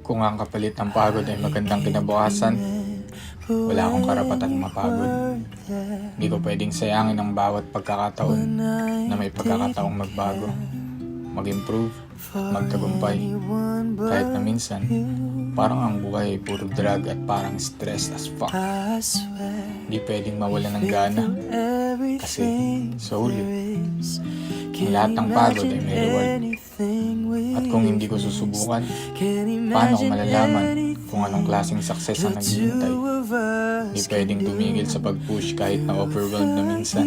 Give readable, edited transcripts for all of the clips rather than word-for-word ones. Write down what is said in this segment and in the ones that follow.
Kung ang kapalit ng pagod ay magandang kinabukasan, wala akong karapatan mapagod. Hindi ko pwedeng sayangin ang bawat pagkakataon na may pagkakataong magbago, mag-improve, magtagumpay. Kahit na minsan, parang ang buhay ay puro drag at parang stress as fuck. Hindi pwedeng mawala ng gana kasi sa huli, ang lahat ng pagod ay may reward. At kung hindi ko susubukan, paano ko malalaman kung anong klaseng success ang naghihintay? Hindi pwedeng tumigil sa pag-push kahit na overwhelmed na minsan.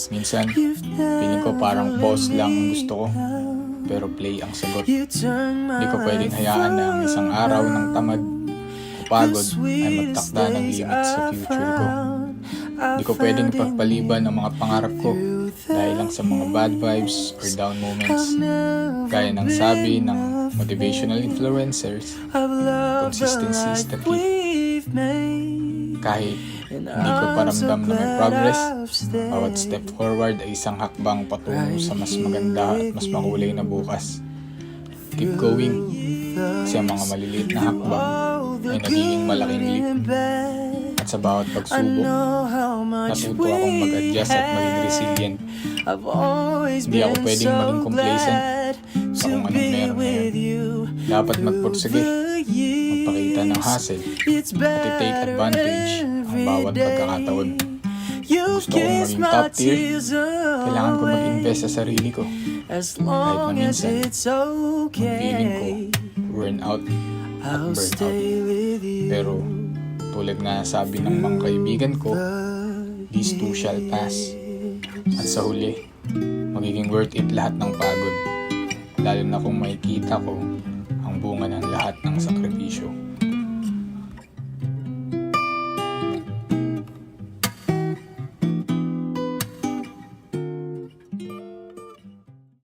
Minsan, feeling ko parang pause lang ang gusto ko, pero play ang sagot. Hindi ko pwedeng hayaan na ang isang araw ng tamad o pagod ay magtakda ng limit sa future ko. Hindi ko pwedeng ipagpaliban ang mga pangarap ko dahil lang sa mga bad vibes or down moments. Gaya ng sabi ng motivational influencers, consistency is the key. Kahit hindi ko paramdam na may progress, bawat step forward ay isang hakbang patungo sa mas maganda at mas makulay na bukas. Keep going, kasi ang mga maliliit na hakbang ay nagiging malaking leap. At sa bawat pagsubok, natuto akong mag-adjust at maging resilient. Hindi ako pwedeng maging complacent sa kung anong meron ngayon. Dapat magpursige, magpakita ng hustle, at i-take advantage ang bawat pagkakataon. Gusto kong maging top tier, kailangan ko mag-invest sa sarili ko. Kahit na minsan, ang feeling ko, burn out at burn out. Pero tulad nga sabi ng mga kaibigan ko, these too shall pass. At sa huli, magiging worth it lahat ng pagod. Lalo na kung makikita ko ang bunga ng lahat ng sakripisyo.